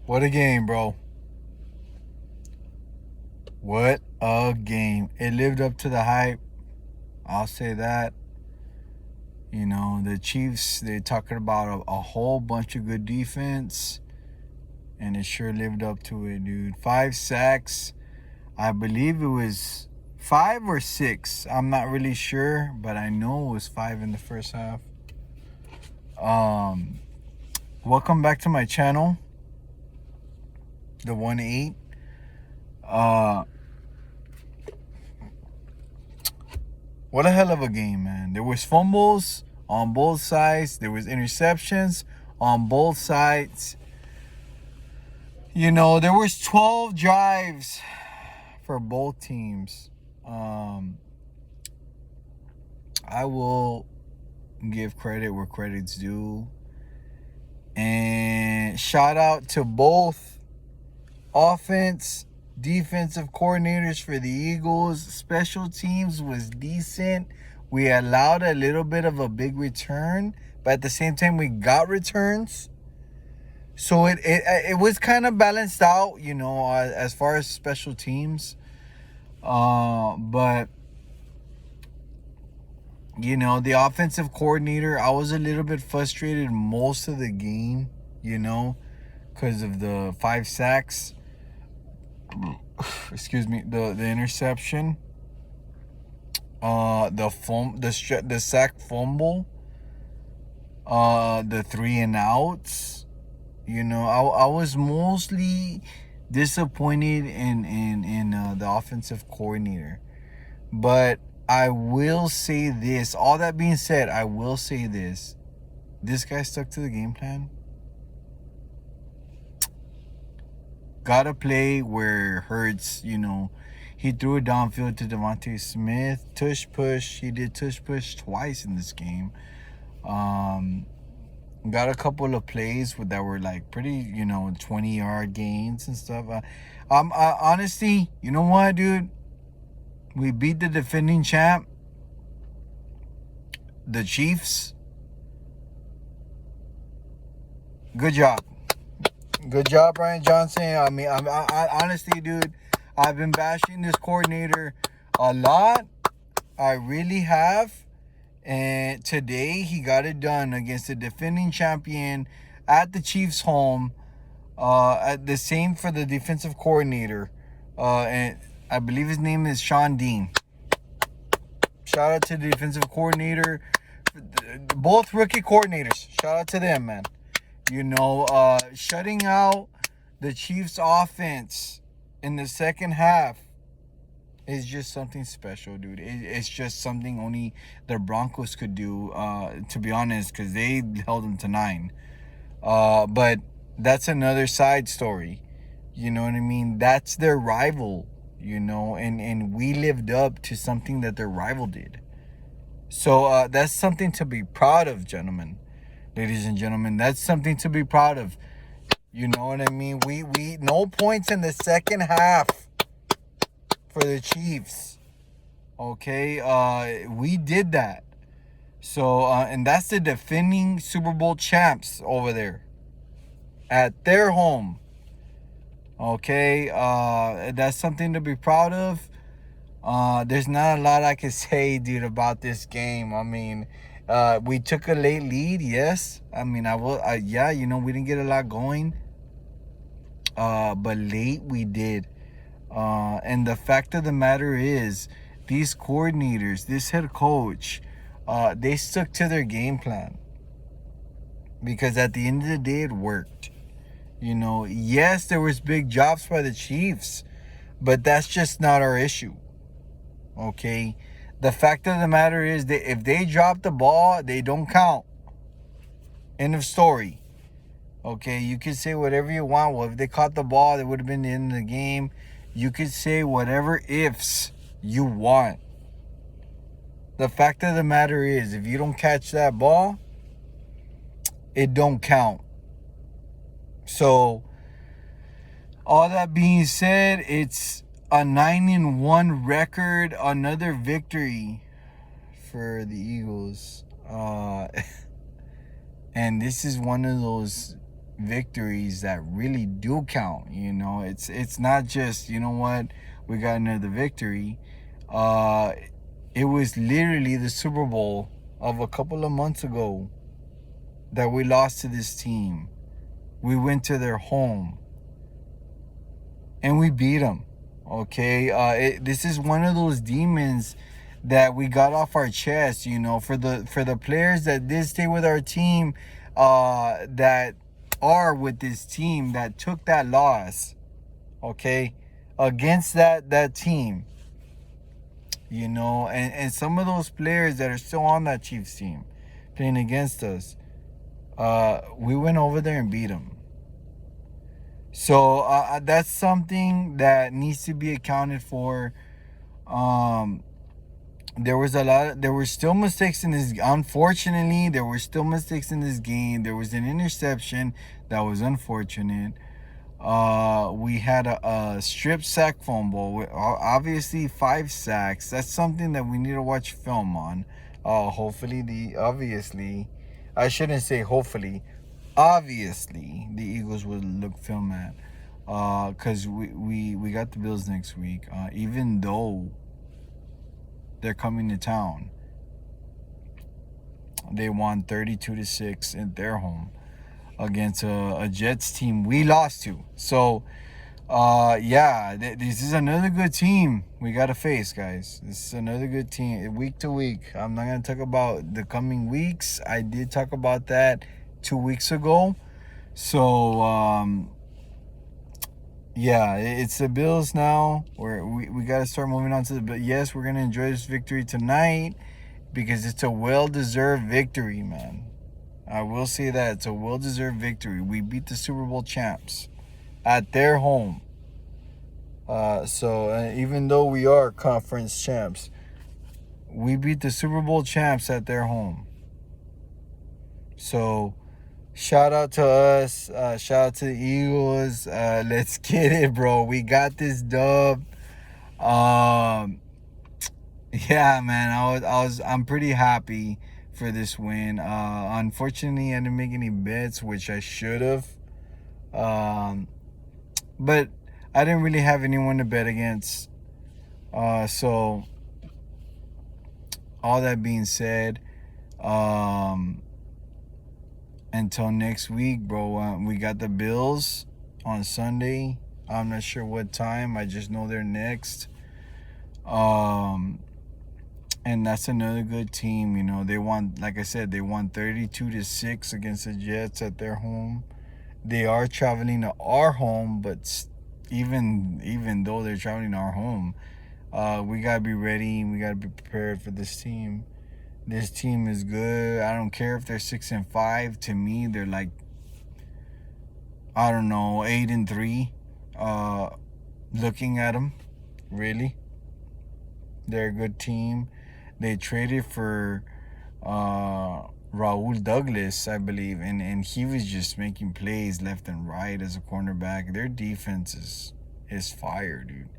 What a game, bro. What a game. It lived up to the hype. I'll say that. You know, the Chiefs, they're talking about a whole bunch of good defense, and it sure lived up to it, dude. 5 sacks. I believe it was 5 or 6. I'm not really sure, but I know it was 5 in the first half. Welcome back to my channel, the 1-8. What a hell of a game, man. There was fumbles on both sides. There was interceptions on both sides. You know, there was 12 drives for both teams. I will give credit where credit's due. And shout out to both offense, defensive coordinators for the Eagles. Special teams was decent. We allowed a little bit of a big return, but at the same time we got returns. So it was kind of balanced out, you know, as far as special teams. But you know, the offensive coordinator, I was a little bit frustrated most of the game, you know, because of the 5 sacks. Excuse me, the interception, the sack fumble, the 3 and outs. You know, I was mostly disappointed in the offensive coordinator, but I will say this. All that being said, I will say this: this guy stuck to the game plan. Got to play where it hurts, you know. He threw it downfield to Devontae Smith. Tush push. He did tush push twice in this game. Got a couple of plays that were like pretty, you know, 20-yard gains and stuff. Honestly, you know what, dude? We beat the defending champ, the Chiefs. Good job. Good job, Brian Johnson. I mean, I honestly, dude, I've been bashing this coordinator a lot. I really have. And today he got it done against the defending champion at the Chiefs' home. The same for the defensive coordinator. And I believe his name is Sean Dean. Shout out to the defensive coordinator. Both rookie coordinators. Shout out to them, man. You know, shutting out the Chiefs' offense in the second half is just something special, dude. It's just something only the Broncos could do, to be honest, because they held them to 9. But that's another side story. You know what I mean? That's their rival, you know, and we lived up to something that their rival did. So that's something to be proud of, gentlemen. Ladies and gentlemen, that's something to be proud of. You know what I mean? We no points in the second half for the Chiefs. Okay, we did that. So and that's the defending Super Bowl champs over there at their home. Okay, that's something to be proud of. There's not a lot I can say, dude, about this game. I mean, we took a late lead, yes. I mean, yeah, you know, we didn't get a lot going. But late we did. And the fact of the matter is, these coordinators, this head coach, they stuck to their game plan. Because at the end of the day, it worked. You know, yes, there was big drops by the Chiefs, but that's just not our issue. Okay? The fact of the matter is that if they drop the ball, they don't count. End of story. Okay, you can say whatever you want. Well, if they caught the ball, that would have been the end of the game. You could say whatever ifs you want. The fact of the matter is, if you don't catch that ball, it don't count. So, all that being said, it's a 9-1 record, another victory for the Eagles. And this is one of those victories that really do count. You know, it's not just, you know what, we got another victory. Uh, it was literally the Super Bowl of a couple of months ago that we lost to this team. We went to their home and we beat them. Okay, this is one of those demons that we got off our chest. You know, for the players that did stay with our team, that are with this team that took that loss. Okay, against that team. You know, and some of those players that are still on that Chiefs team playing against us, we went over there and beat them. So that's something that needs to be accounted for. Um, there were still mistakes in this. Unfortunately, there were still mistakes in this game. There was an interception that was unfortunate. We had a strip sack fumble with obviously 5 sacks. That's something that we need to watch film on. Hopefully I shouldn't say hopefully, obviously the Eagles would look film at, because we got the Bills next week. Even though they're coming to town, they won 32-6 in their home against a Jets team we lost to. So yeah, this is another good team we gotta face, guys. This is another good team week to week. I'm not gonna talk about the coming weeks. I did talk about that 2 weeks ago. So yeah, it's the Bills now. We gotta start moving on to the. But yes, we're gonna enjoy this victory tonight because it's a well-deserved victory, man. I will say that it's a well-deserved victory. We beat the Super Bowl champs at their home. So even though we are conference champs, we beat the Super Bowl champs at their home. So shout out to us. Shout out to the Eagles. Let's get it, bro. We got this dub. Yeah, man. I'm pretty happy for this win. Unfortunately, I didn't make any bets, which I should have. But I didn't really have anyone to bet against. So all that being said, until next week, bro. We got the Bills on Sunday. I'm not sure what time. I just know they're next. And that's another good team. You know, they won, like I said, they won 32-6 against the Jets at their home. They are traveling to our home, but even though they're traveling to our home, we gotta be ready. We gotta be prepared for this team. This team is good. I don't care if they're 6-5. To me, they're like, I don't know, 8-3. Looking at them, really, they're a good team. They traded for Raul Douglas, I believe, and he was just making plays left and right as a cornerback. Their defense is fire, dude.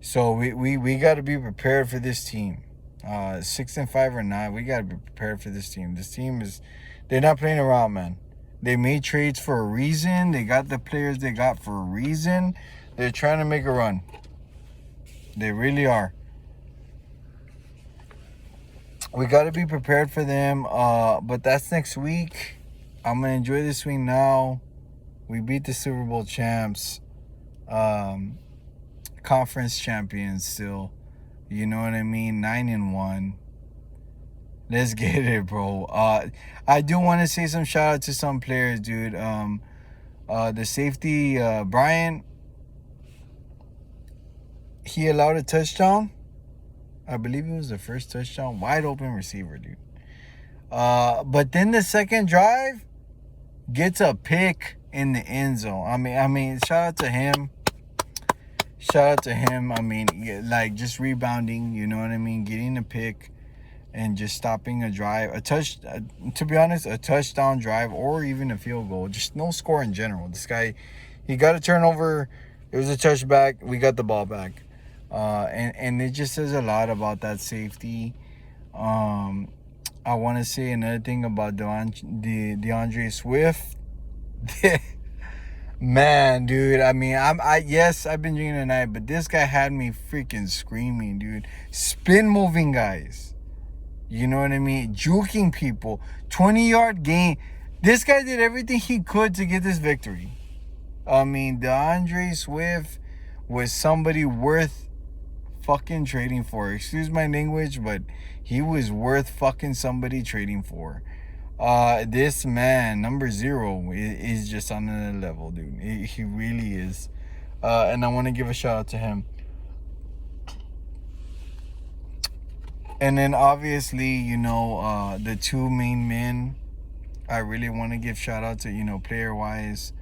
So we got to be prepared for this team. 6-5 or not, we got to be prepared for this team. This team they're not playing around, man. They made trades for a reason. They got the players they got for a reason. They're trying to make a run. They really are. We got to be prepared for them. But that's next week. I'm going to enjoy this week now. We beat the Super Bowl champs. Conference champions still. You know what I mean? 9-1. Let's get it, bro. I do want to say some shout out to some players, dude. The safety, Brian, he allowed a touchdown. I believe it was the first touchdown. Wide open receiver, dude. But then the second drive gets a pick in the end zone. I mean, shout out to him. I mean, like, just rebounding, you know what I mean? Getting a pick and just stopping a drive. To be honest, a touchdown drive or even a field goal. Just no score in general. This guy, he got a turnover. It was a touchback. We got the ball back. And it just says a lot about that safety. I want to say another thing about DeAndre Swift. Man, dude. I mean, yes, I've been drinking tonight, but this guy had me freaking screaming, dude. Spin moving guys. You know what I mean? Juking people. 20-yard gain. This guy did everything he could to get this victory. I mean, DeAndre Swift was somebody worth fucking trading for. Excuse my language, but he was worth fucking somebody trading for. This man, number 0, is just on another level, dude. He really is. And I want to give a shout out to him. And then obviously, you know, the two main men I really want to give shout out to, you know, player wise.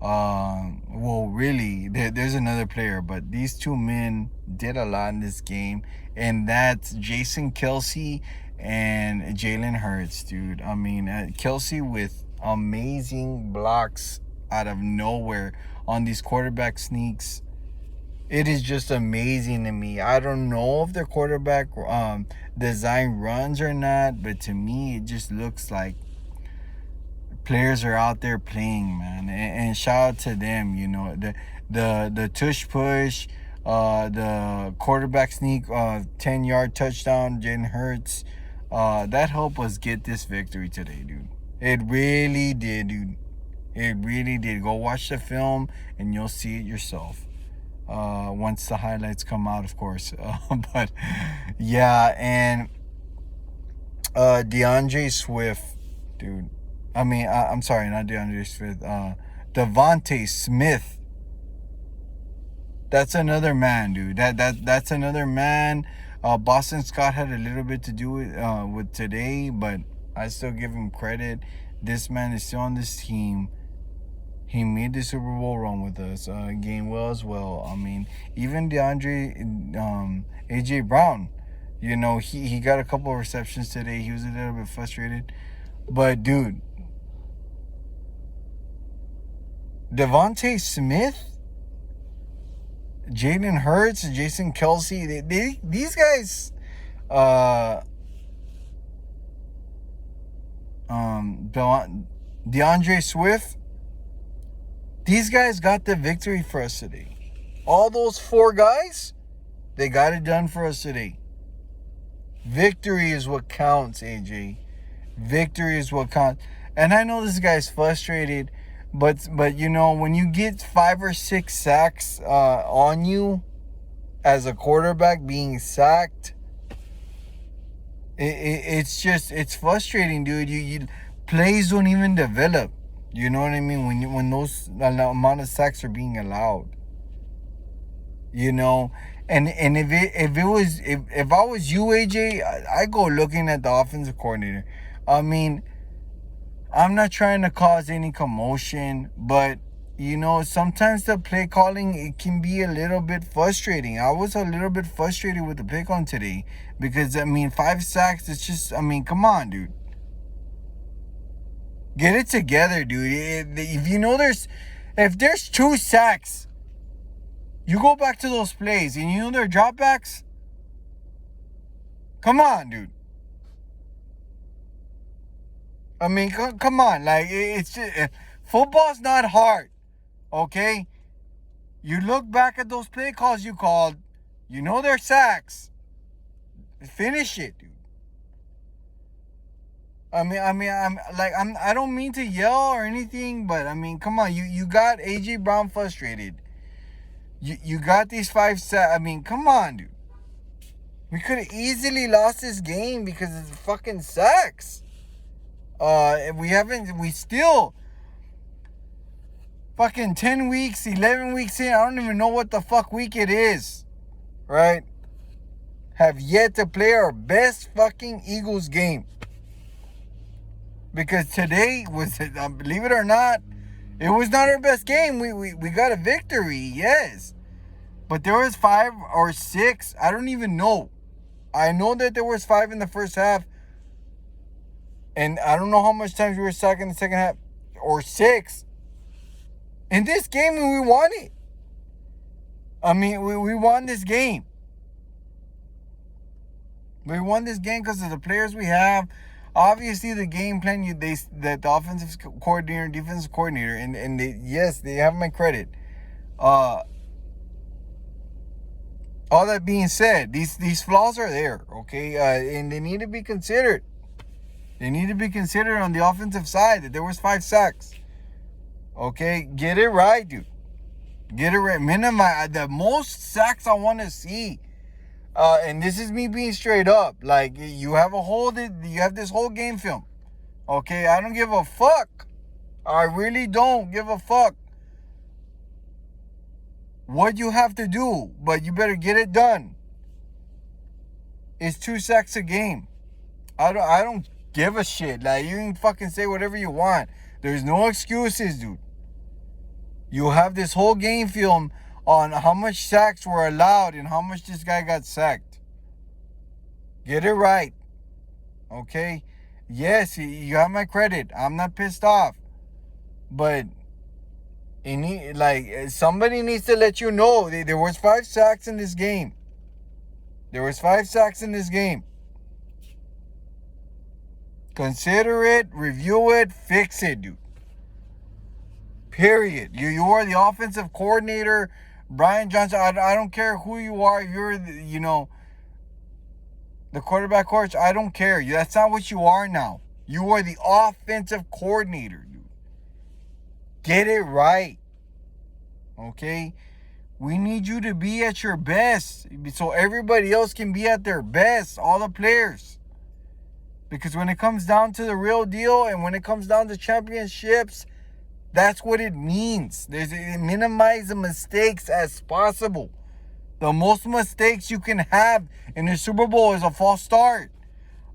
Well, really, there's another player, but these two men did a lot in this game, and that's Jason Kelce and Jalen Hurts, dude. I mean, Kelce with amazing blocks out of nowhere on these quarterback sneaks. It is just amazing to me. I don't know if the quarterback design runs or not, but to me, it just looks like players are out there playing, man, and shout out to them. You know, the tush push, the quarterback sneak, 10-yard touchdown, Jalen Hurts, that helped us get this victory today, dude. It really did, dude. It really did. Go watch the film and you'll see it yourself. Once the highlights come out, of course. But yeah, and DeAndre Swift, dude. I mean, I'm sorry, not DeAndre Swift. Devontae Smith. That's another man, dude. That's another man. Boston Scott had a little bit to do with today, but I still give him credit. This man is still on this team. He made the Super Bowl run with us. Gainwell as well. I mean, even AJ Brown, you know, he got a couple of receptions today. He was a little bit frustrated, but dude, Devontae Smith, Jalen Hurts, Jason Kelce, these guys, DeAndre Swift, these guys got the victory for us today. All those 4 guys, they got it done for us today. Victory is what counts, AJ. Victory is what counts. And I know this guy's frustrated, but you know, when you get 5 or 6 sacks on you as a quarterback being sacked, it's frustrating, dude. You plays don't even develop. You know what I mean? When those amount of sacks are being allowed, you know, and if I was you, AJ, I go looking at the offensive coordinator. I mean, I'm not trying to cause any commotion, but you know, sometimes the play calling, it can be a little bit frustrating. I was a little bit frustrated with the play calling today because I mean, 5 sacks. It's just, I mean, come on, dude. Get it together, dude. If you know if there's 2 sacks, you go back to those plays and you know they're dropbacks. Come on, dude. I mean, come on. Like, it's just, football's not hard, okay? You look back at those play calls you called. You know they're sacks. Finish it, dude. I don't mean to yell or anything, but I mean, come on, you got AJ Brown frustrated. You got these 5 sacks. I mean, come on, dude. We could have easily lost this game because of the fucking sacks. We still fucking 10 weeks, 11 weeks in. I don't even know what the fuck week it is, right? Have yet to play our best fucking Eagles game. Because today was, believe it or not, it was not our best game. We got a victory, yes. But there was 5 or 6. I don't even know. I know that there was 5 in the first half. And I don't know how much times we were sacked in the second half. Or 6. In this game, we won it. I mean, we won this game. We won this game because of the players we have. obviously the game plan that the offensive coordinator, defensive coordinator, and yes, they have my credit. All that being said, these flaws are there, okay, and they need to be considered. They need to be considered on the offensive side. That there was 5 sacks. Okay, get it right, dude. Get it right. Minimize the most sacks I want to see. And this is me being straight up. Like, you have this whole game film. Okay, I don't give a fuck. I really don't give a fuck what you have to do, but you better get it done. It's 2 sacks a game. I don't give a shit. Like, you can fucking say whatever you want. There's no excuses, dude. You have this whole game film on how much sacks were allowed and how much this guy got sacked. Get it right. Okay? Yes, you have my credit. I'm not pissed off. But somebody needs to let you know there was 5 sacks in this game. There was 5 sacks in this game. Consider it, review it, fix it, dude. Period. You are the offensive coordinator, Brian Johnson. I don't care who you are. You're the quarterback coach. I don't care. That's not what you are now. You are the offensive coordinator, dude. Get it right. Okay? We need you to be at your best so everybody else can be at their best, all the players. Because when it comes down to the real deal and when it comes down to championships, that's what it means. Minimize the mistakes as possible. The most mistakes you can have in the Super Bowl is a false start.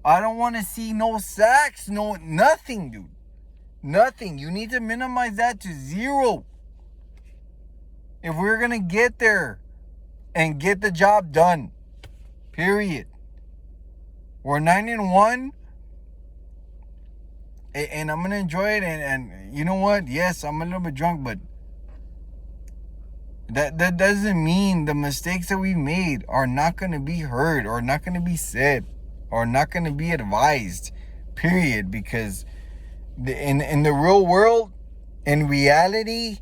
I don't want to see no sacks, nothing, dude. Nothing. You need to minimize that to 0. If we're going to get there and get the job done. Period. We're 9-1. And I'm going to enjoy it. And you know what? Yes, I'm a little bit drunk, but that doesn't mean the mistakes that we made are not going to be heard or not going to be said or not going to be advised. Period. Because in the real world, in reality,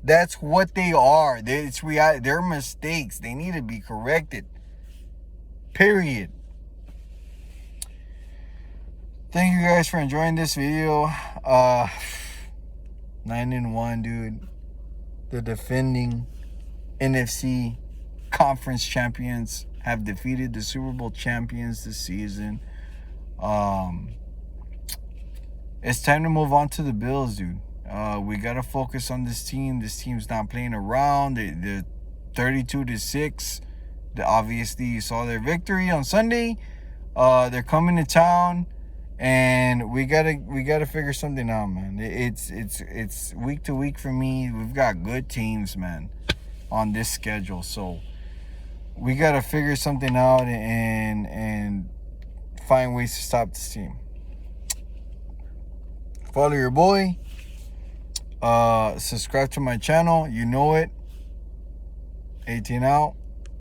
that's what they are. It's reality. They're mistakes. They need to be corrected. Period. Thank you guys for enjoying this video. 9-1, dude. The defending NFC conference champions have defeated the Super Bowl champions this season. It's time to move on to the Bills, dude. We gotta focus on this team. This team's not playing around. They're 32-6. Obviously, you saw their victory on Sunday. They're coming to town. And we gotta figure something out, man. It's week to week for me. We've got good teams, man, on this schedule. So we gotta figure something out and find ways to stop this team. Follow your boy. Subscribe to my channel. You know it. 18 out.